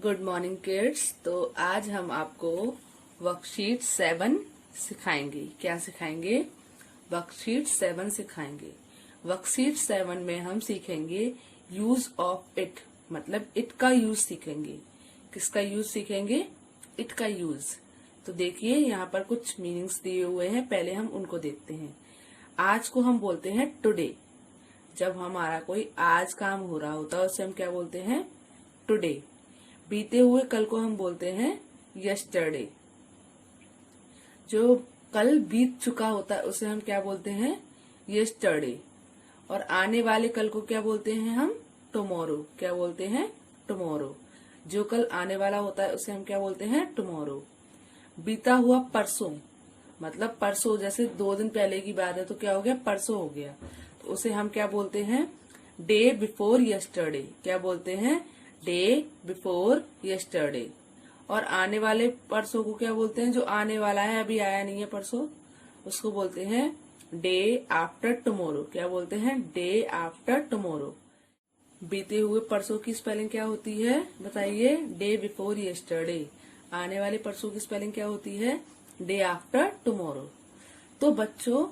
Good morning kids. तो आज हम आपको वर्कशीट 7 सिखाएंगे। क्या सिखाएंगे? वर्कशीट 7 सिखाएंगे। वर्कशीट 7 में हम सीखेंगे यूज ऑफ इट, मतलब इट का यूज सीखेंगे। किसका यूज सीखेंगे? इट का यूज। तो देखिए यहाँ पर कुछ मीनिंग्स दिए हुए हैं, पहले हम उनको देखते हैं। आज को हम बोलते हैं टुडे। जब हमारा कोई आज काम हो रहा होता है उसे हम क्या बोलते हैं? टुडे। बीते हुए कल को हम बोलते हैं यस्टरडे। जो कल बीत चुका होता है उसे हम क्या बोलते हैं? यस्टरडे। और आने वाले कल को क्या बोलते हैं हम? टुमारो। क्या बोलते हैं? टुमारो। जो कल आने वाला होता है उसे हम क्या बोलते हैं? टुमारो। बीता हुआ परसों, मतलब परसों, जैसे 2 दिन पहले की बात है तो क्या हो गया? परसों हो गया। तो उसे हम क्या बोलते हैं? Day before yesterday. क्या बोलते हैं? Day before yesterday. और आने वाले परसों को क्या बोलते हैं? जो आने वाला है, अभी आया नहीं है परसों, उसको बोलते हैं डे आफ्टर टुमारो। क्या बोलते हैं? Day after tomorrow. बीते हुए परसों की स्पेलिंग क्या होती है? बताइए। Day before yesterday. आने वाले परसों की स्पेलिंग क्या होती है? Day after tomorrow. तो बच्चों,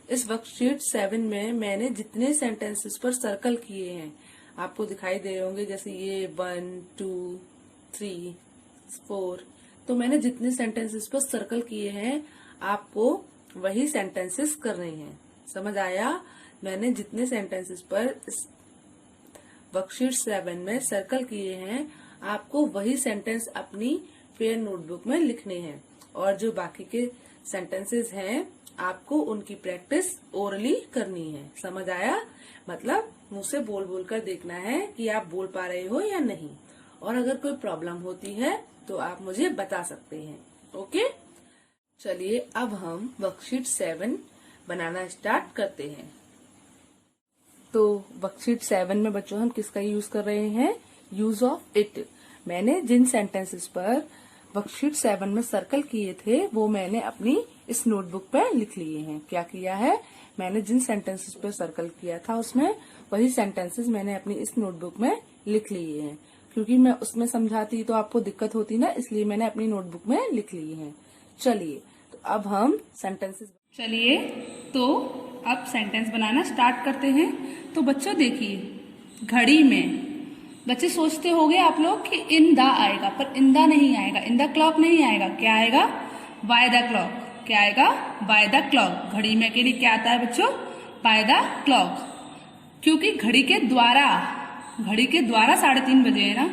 इस वर्कशीट 7 में मैंने जितने सेंटेंसेस पर सर्कल किए हैं आपको दिखाई दे रहे होंगे, जैसे ये 1, 2, 3, 4। तो मैंने जितने सेंटेंसेस पर सर्कल किए हैं आपको वही सेंटेंसेस करने हैं। समझ आया? मैंने जितने सेंटेंसेस पर वर्कशीट 7 में सर्कल किए हैं आपको वही सेंटेंस अपनी पेयर नोटबुक में लिखने हैं। और जो बाकी के सेंटेंसेस हैं आपको उनकी प्रैक्टिस ओरली करनी है। समझ आया? मतलब मुंह से बोल बोल कर देखना है कि आप बोल पा रहे हो या नहीं। और अगर कोई प्रॉब्लम होती है तो आप मुझे बता सकते हैं। ओके, चलिए अब हम वर्कशीट 7 बनाना स्टार्ट करते हैं। तो वर्कशीट 7 में बच्चों हम किसका यूज कर रहे हैं? Use of it. मैंने जिन सेंटेंसेस पर वर्कशीट 7 में सर्कल किए थे वो मैंने अपनी इस नोटबुक पर लिख लिए हैं। क्या किया है? मैंने जिन सेंटेंसेस पर सर्कल किया था उसमें वही सेंटेंसेस मैंने अपनी इस नोटबुक में लिख लिए हैं। क्योंकि मैं उसमें समझाती तो आपको दिक्कत होती ना, इसलिए मैंने अपनी नोटबुक में लिख लिए हैं। चलिए तो अब हम सेंटेंसेस अब सेंटेंस बनाना स्टार्ट करते हैं। तो बच्चों देखिए, घड़ी में बच्चे सोचते होंगे आप लोग कि इन द आएगा, पर इन द नहीं आएगा, इन द क्लॉक नहीं आएगा। क्या आएगा? By the clock. क्या आएगा? By the clock. घड़ी में के लिए क्या आता है बच्चों? By the clock. क्योंकि घड़ी के द्वारा 3:30 बजे है ना।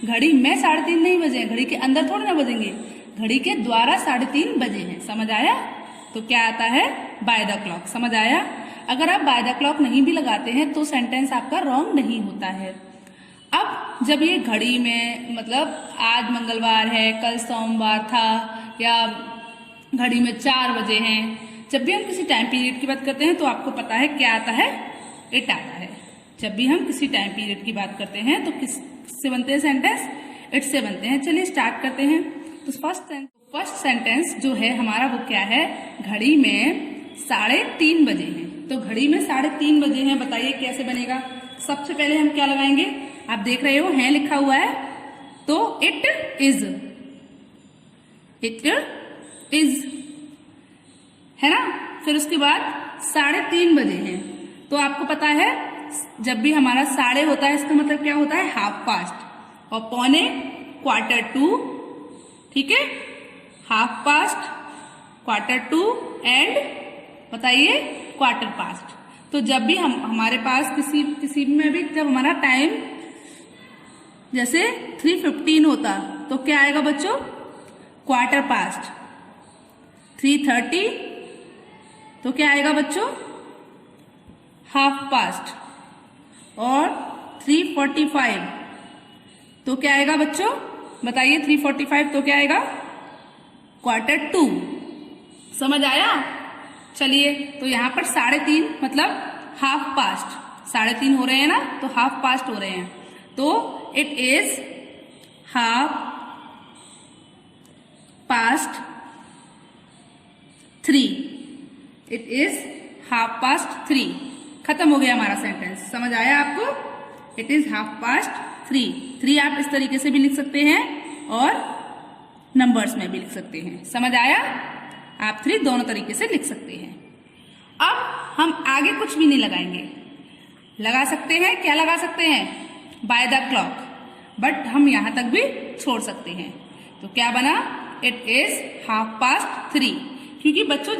घड़ी में 3:30 नहीं बजे, घड़ी के अंदर थोड़ी ना बजेंगे, घड़ी के द्वारा 3:30 बजे हैं। समझ आया? तो क्या आता है? By the clock. समझ आया? अगर आप बाय द क्लॉक नहीं भी लगाते हैं तो सेंटेंस आपका रॉन्ग नहीं होता है। अब जब ये घड़ी में, मतलब आज मंगलवार है, कल सोमवार था, या घड़ी में 4 बजे हैं, जब भी हम किसी टाइम पीरियड की बात करते हैं तो आपको पता है क्या आता है? इट आता है। जब भी हम किसी टाइम पीरियड की बात करते हैं तो किससे बनते हैं सेंटेंस? इट से बनते हैं। चलिए स्टार्ट करते हैं। तो फर्स्ट सेंटेंस जो है हमारा वो क्या है? घड़ी में 3:30 बजे हैं। तो घड़ी में 3:30 बजे हैं, बताइए कैसे बनेगा? सबसे पहले हम क्या लगाएंगे? आप देख रहे हो है लिखा हुआ है, तो इट इज है ना। फिर उसके बाद 3:30 बजे हैं, तो आपको पता है जब भी हमारा 3:30 होता है इसका मतलब क्या होता है? 1/2। और 1:45, 1/4, ठीक है? 1/2, 1/4 एंड बताइए 1/4। तो जब भी हमारे पास किसी में भी जब हमारा टाइम जैसे 3:15 होता तो क्या आएगा बच्चों? 1/4। 3:30 तो क्या आएगा बच्चों? 1/2। और 3:45 तो क्या आएगा बच्चों? बताइए। 3:45 तो क्या आएगा? 1/4। समझ आया? चलिए, तो यहाँ पर 3:30 मतलब 1/2। 3:30 हो रहे हैं ना, तो 1/2 हो रहे हैं। तो इट इज 3:30। It is 3:30। खत्म हो गया हमारा सेंटेंस। समझ आया आपको? इट इज 3:30 3 आप इस तरीके से भी लिख सकते हैं और नंबर्स में भी लिख सकते हैं। समझ आया? आप 3 दोनों तरीके से लिख सकते हैं। अब हम आगे कुछ भी नहीं लगाएंगे। लगा सकते हैं, क्या लगा सकते हैं? बाय द क्लॉक, बट हम यहां तक भी छोड़ सकते हैं। तो क्या बना? It is 3:30। क्योंकि बच्चों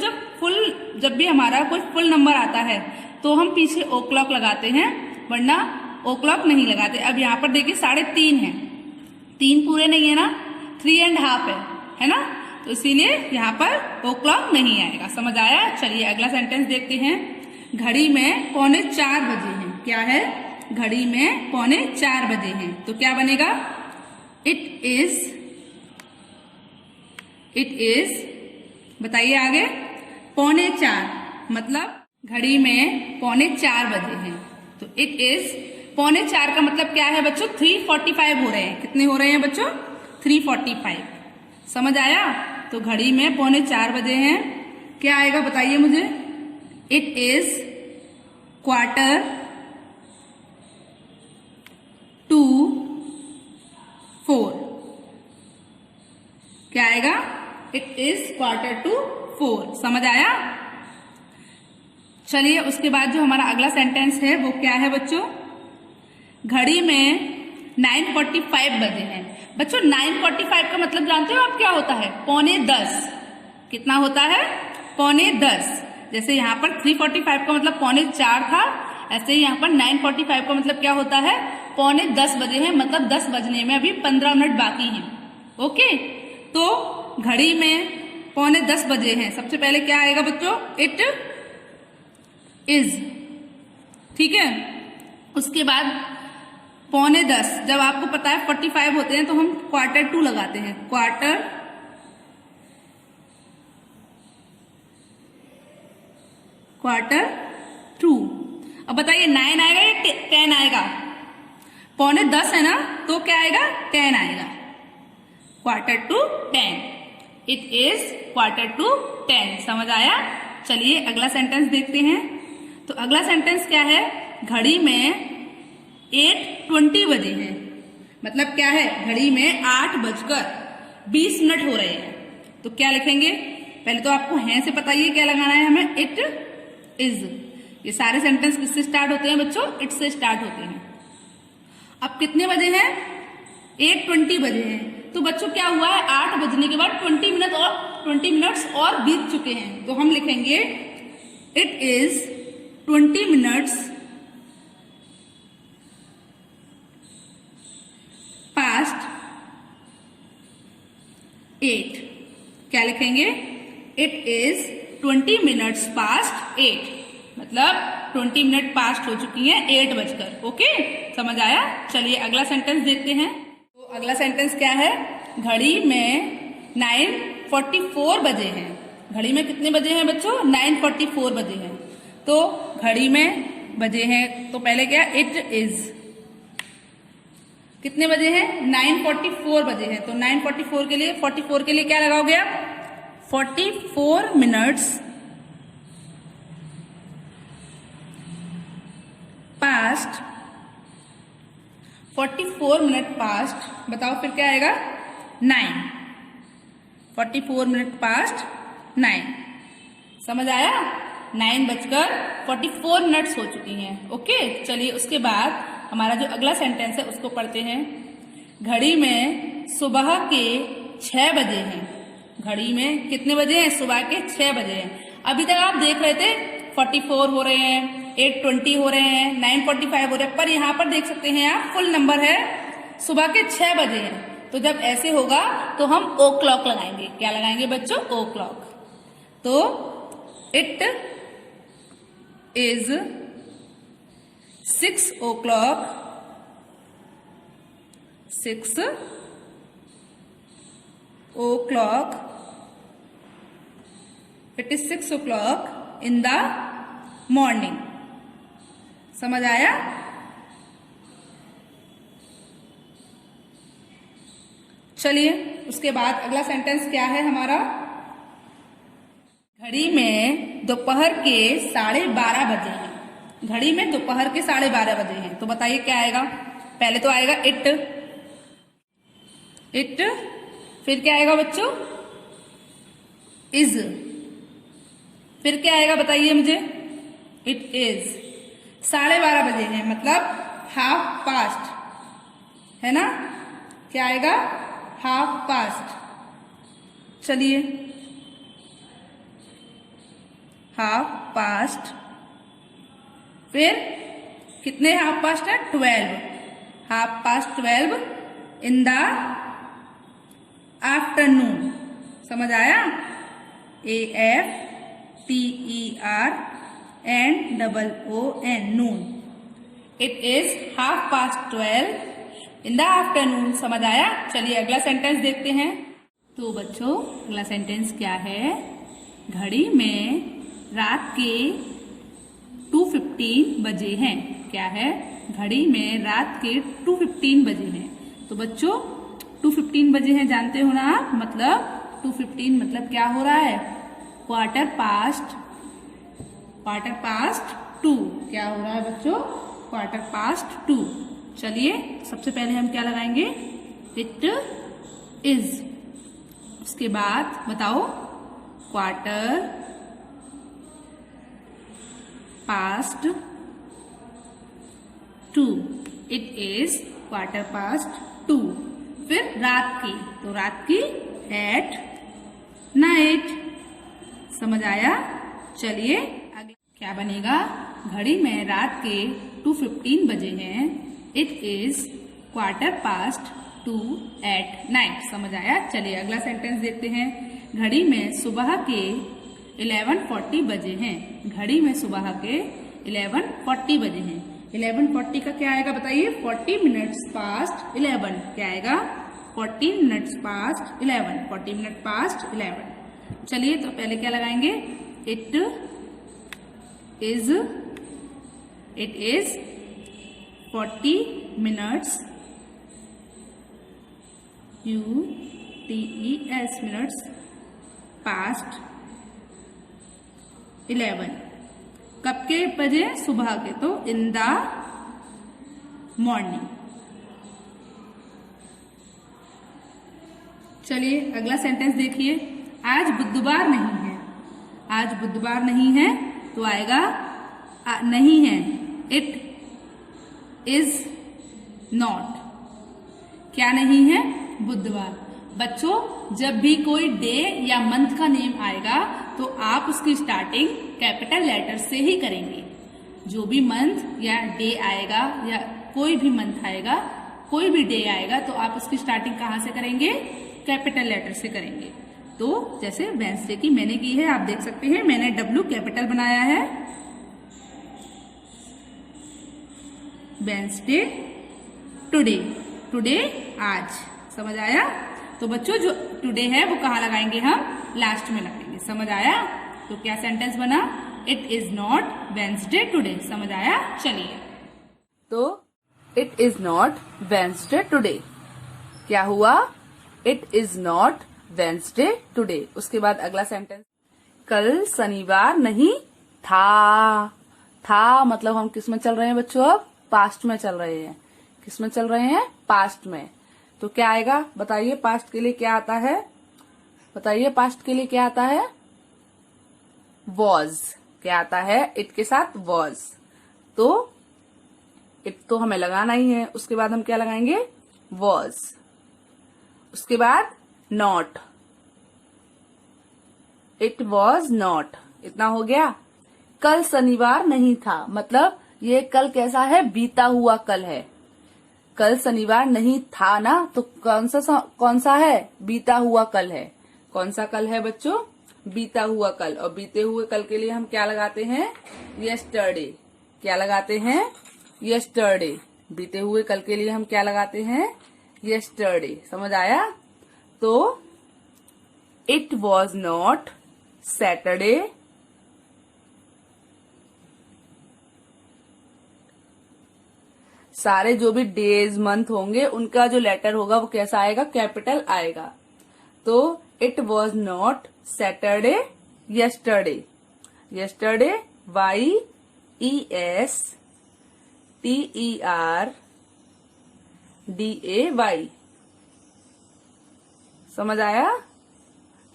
जब भी हमारा कोई फुल नंबर आता है तो हम पीछे ओ क्लॉक लगाते हैं, वरना ओ क्लॉक नहीं लगाते। अब यहाँ पर देखिए 3:30 है, 3 पूरे नहीं है ना, 3.5 है ना, तो इसीलिए यहाँ पर ओ क्लॉक नहीं आएगा। समझ आया? चलिए अगला सेंटेंस देखते हैं। घड़ी में 3:45 बजे हैं। क्या है? घड़ी में 3:45 बजे हैं। तो क्या बनेगा? इट इज बताइए आगे। 3:45 मतलब घड़ी में 3:45 बजे हैं। तो इट इज 3:45 का मतलब क्या है बच्चों? 3:45 हो रहे हैं। कितने हो रहे हैं बच्चों? 3:45। समझ आया? तो घड़ी में 3:45 बजे हैं। क्या आएगा बताइए मुझे? It is 3:45। क्या आएगा? It is 3:45। समझ आया? चलिए उसके बाद जो हमारा अगला सेंटेंस है वो क्या है बच्चों? घड़ी में 9:45 बजे हैं। बच्चों 9:45 का मतलब जानते हो आप क्या होता है? 9:45। कितना होता है? 9:45। जैसे यहाँ पर 3:45 का मतलब 3:45 था, ऐसे ही यहाँ पर 9:45 का मतलब क्या होता है? 9:10 बजे है, मतलब 10 बजने में अभी 15 मिनट बाकी हैं। ओके, तो घड़ी में 9:10 बजे हैं। सबसे पहले क्या आएगा बच्चों? It is. ठीक है, उसके बाद 9:45, जब आपको पता है 45 होते हैं तो हम 1/4 लगाते हैं। 1/4। अब बताइए 9 आएगा या 10 आएगा? 9:45 है ना, तो क्या आएगा? 10 आएगा। 1/4 इट इज 1/4। समझ आया? चलिए अगला सेंटेंस देखते हैं। तो अगला सेंटेंस क्या है? घड़ी में 8:20 बजे हैं। मतलब क्या है? घड़ी में 8:20 हो रहे हैं। तो क्या लिखेंगे? पहले तो आपको हैं से पता ही क्या लगाना है हमें। It is. ये सारे सेंटेंस किससे स्टार्ट होते हैं बच्चों? इट से स्टार्ट होते हैं। अब कितने बजे हैं? 8:20 बजे हैं। तो बच्चों क्या हुआ है? 8 बजने के बाद 20 मिनट्स और बीत चुके हैं। तो हम लिखेंगे इट इज 20 मिनट्स पास्ट 8। क्या लिखेंगे? इट इज 20 मिनट्स पास्ट 8, मतलब 20 मिनट पास्ट हो चुकी हैं 8 बजकर। ओके, समझ आया? चलिए अगला सेंटेंस देखते हैं। तो अगला सेंटेंस क्या है? घड़ी में 9:44 बजे हैं। घड़ी में कितने बजे हैं बच्चों? 9:44 बजे हैं। तो घड़ी में बजे हैं, तो पहले क्या? It is. कितने बजे हैं? 9:44 बजे हैं। तो 9:44 के लिए क्या लगाओगे आप? 44 मिनट्स पास्ट। 44 मिनट पास्ट, बताओ फिर क्या आएगा? 9। 44 मिनट पास्ट 9। समझ आया? 9:44 हो चुकी हैं। ओके, चलिए उसके बाद हमारा जो अगला सेंटेंस है उसको पढ़ते हैं। घड़ी में सुबह के 6 बजे हैं। घड़ी में कितने बजे हैं? सुबह के 6 बजे हैं। अभी तक आप देख रहे थे 44 हो रहे हैं, 8:20 हो रहे हैं, 9:45 हो रहे हैं, पर यहाँ पर देख सकते हैं आप फुल नंबर है, सुबह के 6 बजे हैं। तो जब ऐसे होगा तो हम ओ क्लॉक लगाएंगे। क्या लगाएंगे बच्चों? ओ क्लॉक। तो it is 6 o'clock 6 o'clock it is 6 o'clock in the morning. समझ आया? चलिए उसके बाद अगला सेंटेंस क्या है हमारा? घड़ी में दोपहर के 12:30 बजे हैं। घड़ी में दोपहर के 12:30 बजे हैं। तो बताइए क्या आएगा? पहले तो आएगा इट, इट, फिर क्या आएगा बच्चों, इज, फिर क्या आएगा बताइए मुझे, इट इज। 12:30 बजे हैं मतलब हाफ पास्ट, है ना, क्या आएगा, हाफ पास्ट। चलिए, हाफ पास्ट, फिर कितने हाफ पास्ट है, 12, half past 12 in the afternoon, समझ आया, AFTERNOON, Noon. It is half past 12 in the afternoon, समझ आया। चलिए अगला सेंटेंस देखते हैं। तो बच्चों अगला सेंटेंस क्या है, घड़ी में रात के 2:15 बजे हैं, क्या है, घड़ी में रात के 2:15 बजे हैं। तो बच्चों 2:15 बजे हैं जानते हो ना आप, मतलब 2:15 मतलब क्या हो रहा है, क्वार्टर पास्ट 2, क्या हो रहा है बच्चों, क्वार्टर पास्ट 2। चलिए सबसे पहले हम क्या लगाएंगे, इट इज, उसके बाद बताओ quarter past 2, it is quarter past 2। फिर रात की, तो रात की एट नाइट, समझ आया। चलिए अगला क्या बनेगा, घड़ी में रात के 2:15 बजे हैं, it is quarter past 2 at night, समझ आया। चलिए अगला सेंटेंस देखते हैं। घड़ी में सुबह के 11:40 बजे हैं, घड़ी में सुबह के 11:40 बजे हैं। 11:40 का क्या आएगा बताइए, 40 मिनट्स पास्ट 11, क्या आएगा, 40 मिनट्स पास्ट 11, 40 मिनट पास्ट 11। चलिए तो पहले क्या लगाएंगे, it is 40 minutes UTES minutes past 11, कब के बजे, सुबह के, तो इन द मॉर्निंग। चलिए अगला सेंटेंस देखिए। आज बुधवार नहीं है, आज बुधवार नहीं है तो आएगा नहीं है, इट इज नॉट, क्या नहीं है, बुधवार। बच्चों जब भी कोई डे या मंथ का नेम आएगा तो आप उसकी स्टार्टिंग कैपिटल लेटर से ही करेंगे। जो भी मंथ या डे आएगा या कोई भी मंथ आएगा, कोई भी डे आएगा तो आप उसकी स्टार्टिंग कहाँ से करेंगे, कैपिटल लेटर से करेंगे। तो जैसे वेंसडे की मैंने की है, आप देख सकते हैं मैंने W कैपिटल बनाया है, वेंसडे, टुडे, टुडे आज, समझ आया। तो बच्चों जो टुडे है वो कहाँ लगाएंगे, हम लास्ट में लगाएंगे, समझ आया। तो क्या सेंटेंस बना, it is not Wednesday today, समझ आया। चलिए तो it is not Wednesday today, क्या हुआ, it is not Wednesday today. उसके बाद अगला सेंटेंस, कल शनिवार नहीं था, था मतलब हम किस में चल रहे हैं बच्चों, अब पास्ट में चल रहे हैं, किस में चल रहे हैं, पास्ट में। तो क्या आएगा बताइए, पास्ट के लिए क्या आता है, बताइए पास्ट के लिए क्या आता है, वॉज, क्या आता है, इट के साथ वॉज। तो इट तो हमें लगाना ही है, उसके बाद हम क्या लगाएंगे, वॉज, उसके बाद नॉट, इट वॉज नॉट, इतना हो गया। कल शनिवार नहीं था, मतलब ये कल कैसा है, बीता हुआ कल है। कल शनिवार नहीं था ना, तो कौन सा है, बीता हुआ कल है। कौन सा कल है बच्चों, बीता हुआ कल। और बीते हुए कल के लिए हम क्या लगाते हैं, यस्टरडे, क्या लगाते हैं, यस्टरडे। बीते हुए कल के लिए हम क्या लगाते हैं, यस्टरडे, समझ आया। तो इट वॉज नॉट सैटरडे, सारे जो भी डेज मंथ होंगे उनका जो लेटर होगा वो कैसा आएगा, कैपिटल आएगा। तो it was not Saturday yesterday, yesterday YESTERDAY, DAY। समझ आया?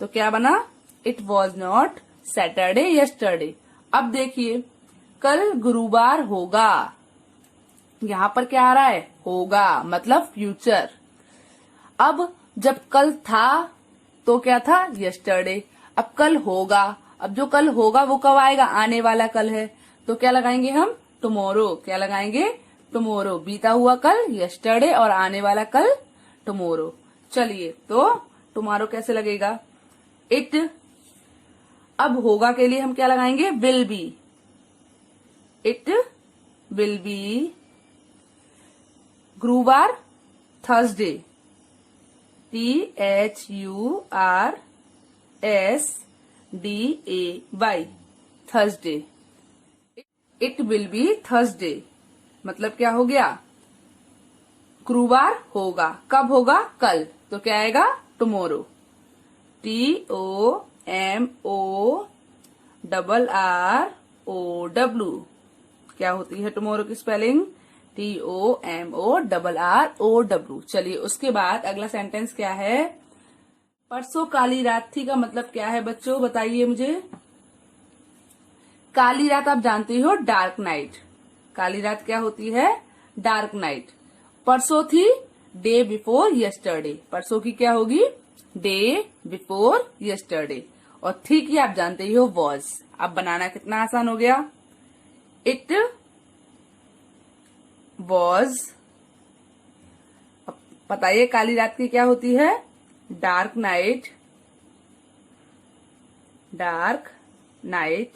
तो क्या बना? It was not Saturday yesterday. अब देखिए, कल गुरुवार होगा। यहां पर क्या आ रहा है? होगा, मतलब फ्यूचर। अब जब कल था तो क्या था? यस्टरडे। अब कल होगा। अब जो कल होगा वो कब आएगा? आने वाला कल है, तो क्या लगाएंगे हम? टुमारो। क्या लगाएंगे? टुमारो। बीता हुआ कल यस्टरडे और आने वाला कल टुमारो। चलिए, तो टुमारो कैसे लगेगा? इट। अब होगा के लिए हम क्या लगाएंगे? Will be. It will be गुरुवार, Thursday. THURSDAY, Thursday. It will be Thursday, मतलब क्या हो गया? गुरुवार होगा। कब होगा? कल। तो क्या आएगा? टुमारो। TOMORROW। क्या होती है टुमारो की स्पेलिंग? TOMORROW। चलिए, उसके बाद अगला सेंटेंस क्या है? परसों काली रात थी का मतलब क्या है बच्चों? बताइए मुझे। काली रात आप जानते हो, डार्क नाइट। काली रात क्या होती है? Dark night. परसों थी, डे बिफोर यस्टरडे। परसों की क्या होगी? Day before yesterday. और थी की आप जानते ही हो, वॉज। अब बनाना कितना आसान हो गया। It was. बताइए, काली रात की क्या होती है? Dark night. Dark night.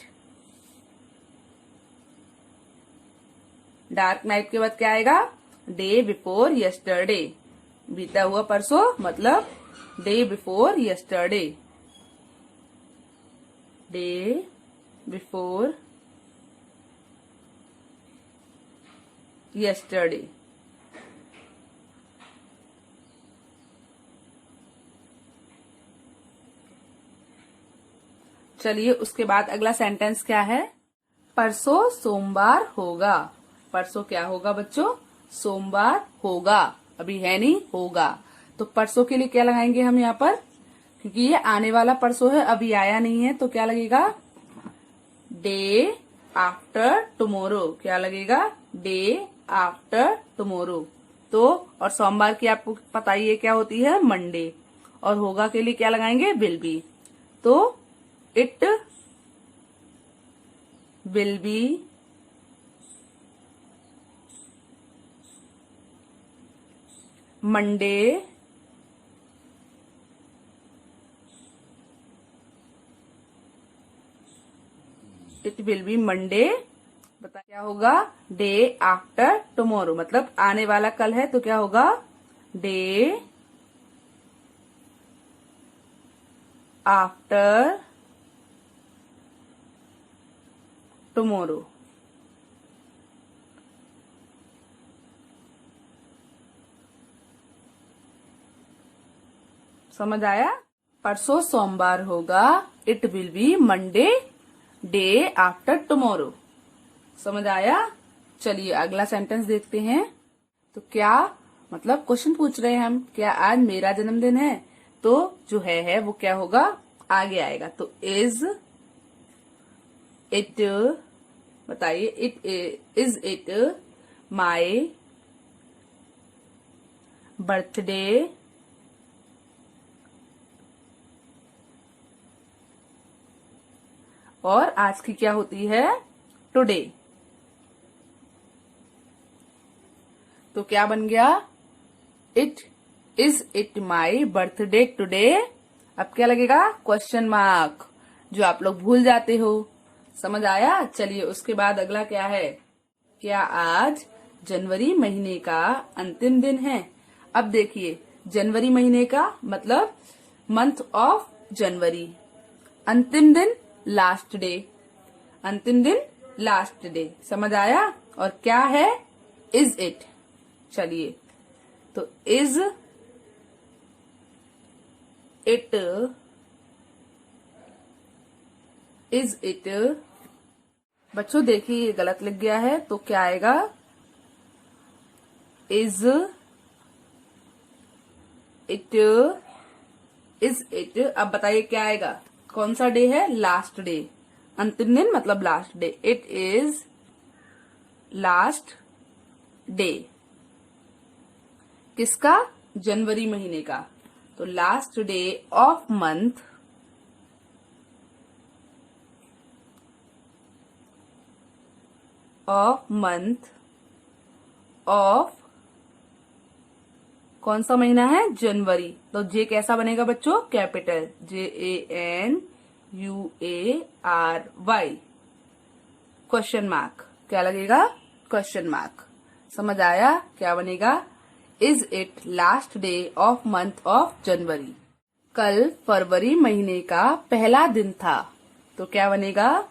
Dark night के बाद क्या आएगा? Day before yesterday. बीता हुआ परसों, मतलब day before yesterday. Day before yesterday. चलिए, उसके बाद अगला सेंटेंस क्या है? परसों सोमवार होगा। परसों क्या होगा बच्चों? सोमवार होगा। अभी है नहीं, होगा। तो परसों के लिए क्या लगाएंगे हम यहाँ पर? क्योंकि ये आने वाला परसों है, अभी आया नहीं है, तो क्या लगेगा? Day after tomorrow. क्या लगेगा? Day after tomorrow. तो और सोमवार की आपको पता ही है क्या होती है? मंडे। और होगा के लिए क्या लगाएंगे? Will be. तो it will be Monday it will be Monday. बता क्या होगा? डे आफ्टर टुमारो, मतलब आने वाला कल है, तो क्या होगा? Day after tomorrow. समझ आया? परसों सोमवार होगा। It will be Monday, day after tomorrow. समझ आया? चलिए, अगला सेंटेंस देखते हैं। तो क्या मतलब क्वेश्चन पूछ रहे हैं हम, क्या आज मेरा जन्मदिन है? तो जो है वो क्या होगा? आगे आएगा। तो इज इट, बताइए, इज इट माई बर्थडे? और आज की क्या होती है? टुडे। तो क्या बन गया? Is it my birthday today? अब क्या लगेगा? क्वेश्चन मार्क, जो आप लोग भूल जाते हो। समझ आया? चलिए, उसके बाद अगला क्या है? क्या आज जनवरी महीने का अंतिम दिन है? अब देखिए, जनवरी महीने का मतलब मंथ ऑफ जनवरी। अंतिम दिन लास्ट डे। अंतिम दिन लास्ट डे। समझ आया? और क्या है? Is it. चलिए, तो इज इट बच्चों देखिए, ये गलत लिख गया है, तो क्या आएगा? Is it is it. अब बताइए क्या आएगा, कौन सा डे है, लास्ट डे, अंतिम दिन मतलब last day. It is last day किसका, जनवरी महीने का। तो last day of month of कौन सा महीना है, जनवरी। तो जे कैसा बनेगा बच्चों, कैपिटल JANUARY, क्वेश्चन मार्क, क्या लगेगा, क्वेश्चन मार्क। समझ आया क्या बनेगा, is it last day of month of January. कल फरवरी महीने का पहला दिन था, तो क्या बनेगा,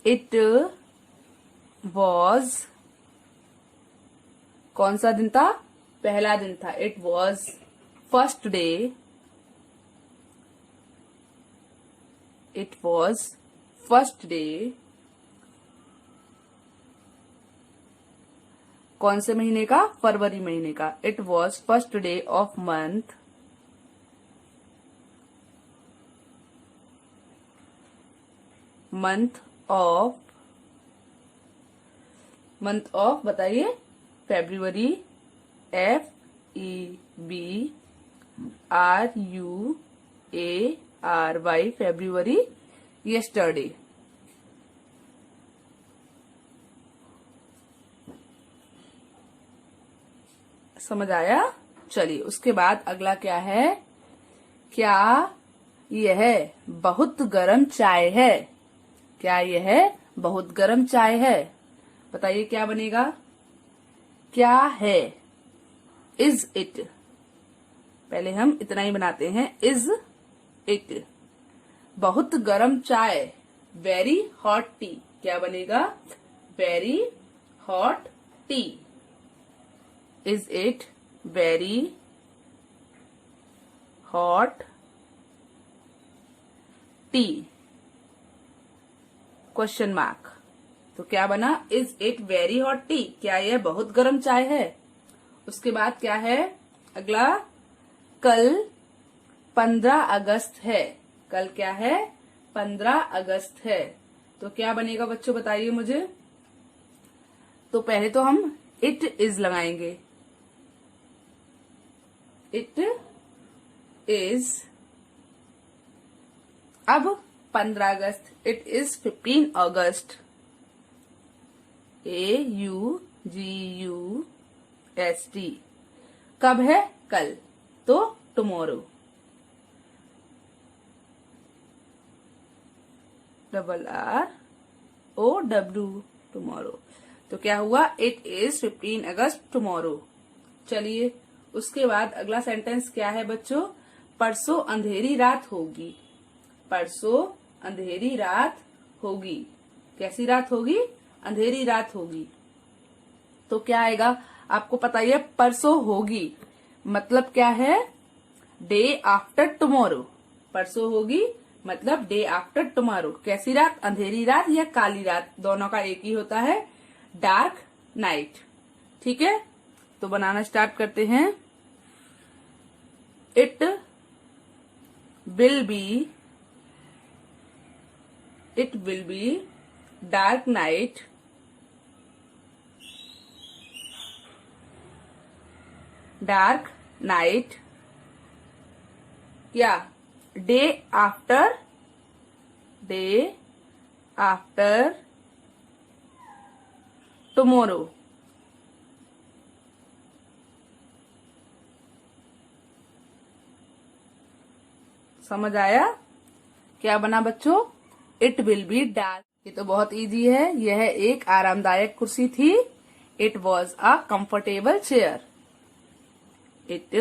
इट वॉज, कौन सा दिन था, पहला दिन था। It was first day, it was first day, कौन से महीने का, फरवरी महीने का। It was first day of month of बताइए, फेब्रुवरी, FEBRUARY, फेब्रुवरी, यस्टरडे। समझ आया। चलिए उसके बाद अगला क्या है, क्या यह बहुत गर्म चाय है, क्या यह बहुत गर्म चाय है। बताइए क्या बनेगा, क्या है, इज इट, पहले हम इतना ही बनाते हैं, इज इट, बहुत गर्म चाय, वेरी हॉट टी, क्या बनेगा, very hot T, is it very hot T, question mark. तो क्या बना, is it very hot T, क्या यह बहुत गर्म चाय है। उसके बाद क्या है अगला, कल 15 अगस्त है, कल क्या है, 15 अगस्त है। तो क्या बनेगा बच्चों बताइए मुझे। तो पहले तो हम इट इज लगाएंगे, इट इज, अब 15 अगस्त, इट इज 15 अगस्त, AUGUST, कब है, कल, तो टुमारो, RROW, टुमारो। तो क्या हुआ, इट इज 15 अगस्त टुमारो। चलिए उसके बाद अगला सेंटेंस क्या है बच्चों, परसों अंधेरी रात होगी, परसों अंधेरी रात होगी, कैसी रात होगी, अंधेरी रात होगी। तो क्या आएगा, आपको पता ही है परसों होगी मतलब क्या है, डे आफ्टर टुमारो, परसों होगी मतलब डे आफ्टर टुमारो। कैसी रात, अंधेरी रात या काली रात, दोनों का एक ही होता है, डार्क नाइट। ठीक है, तो बनाना स्टार्ट करते हैं। It will be dark night क्या, डे आफ्टर टुमारो। समझ आया क्या बना बच्चों, इट विल बी डार्क। ये तो बहुत इजी है, यह एक आरामदायक कुर्सी थी, it was a comfortable chair, it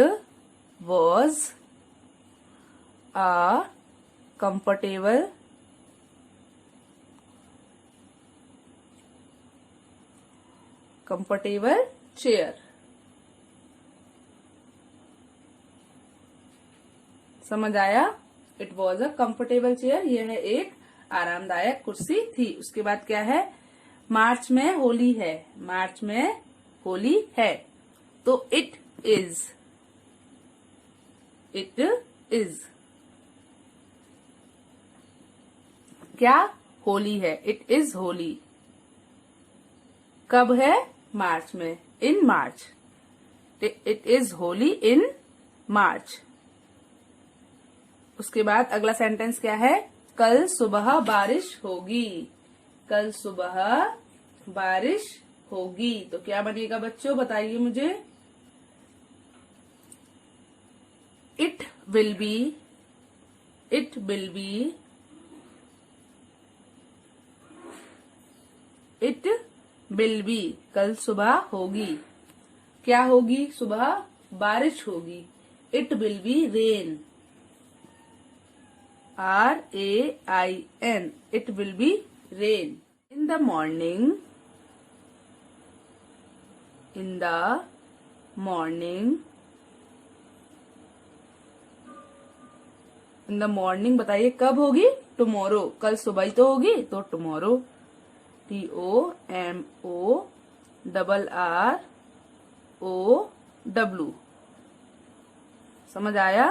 was a comfortable chair. समझ आया, it was a comfortable chair, यह एक आरामदायक कुर्सी थी। उसके बाद क्या है, मार्च में होली है, मार्च में होली है, तो इट इज इट इज। क्या? होली है, इट इज होली। कब है? मार्च में, इन मार्च। इट इज होली इन मार्च। उसके बाद अगला सेंटेंस क्या है? कल सुबह बारिश होगी। कल सुबह बारिश होगी, तो क्या बनेगा बच्चों, बताइए मुझे। It will be, it will be, it will B, कल सुबह होगी। क्या होगी? सुबह बारिश होगी। It will B rain, RAIN, it will B rain. In the morning, in the morning, in the morning बताइए कब होगी? टुमारो, कल सुबह ही तो होगी, तो टुमारो। TOMORROW, समझ आया?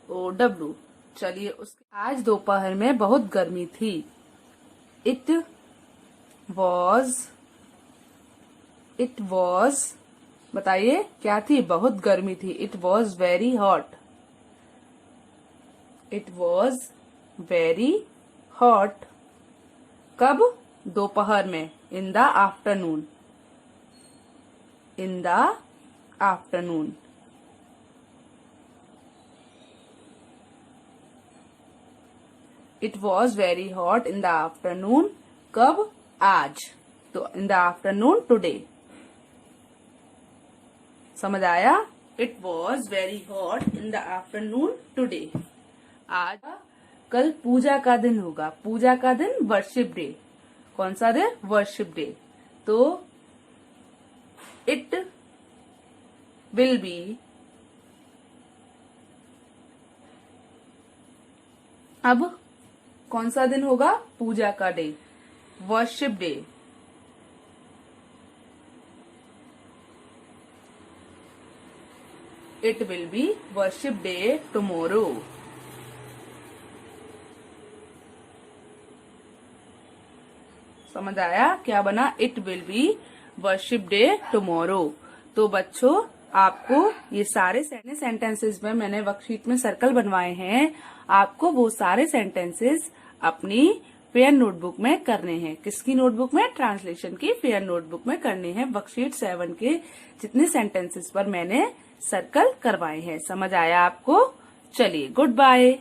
RROW। चलिए, उसके आज दोपहर में बहुत गर्मी थी। इट वॉज, बताइए क्या थी? बहुत गर्मी थी। It was very hot, it was very hot. कब? दोपहर में, in the afternoon, in the afternoon. It was very hot in the afternoon. कब? आज, तो इन द आफ्टरनून टुडे। समझ आया? It was very hot in the afternoon today. आज, कल पूजा का दिन होगा। पूजा का दिन वर्शिप डे। कौन सा दिन? Worship day. तो इट विल बी, अब कौन सा दिन होगा? पूजा का day, worship day. It will B worship day tomorrow. समझ आया? क्या बना? It will B worship day tomorrow. तो बच्चों, आपको ये सारे सेंटेंसेस में मैंने वर्कशीट में सर्कल बनवाए हैं। आपको वो सारे सेंटेंसेस अपनी फेयर नोटबुक में करने हैं। किसकी नोटबुक में? ट्रांसलेशन की फेयर नोटबुक में करने हैं। वर्कशीट 7 के जितने सेंटेंसेस पर मैंने सर्कल करवाए हैं। समझ आया आपको? चलिए, गुड बाय।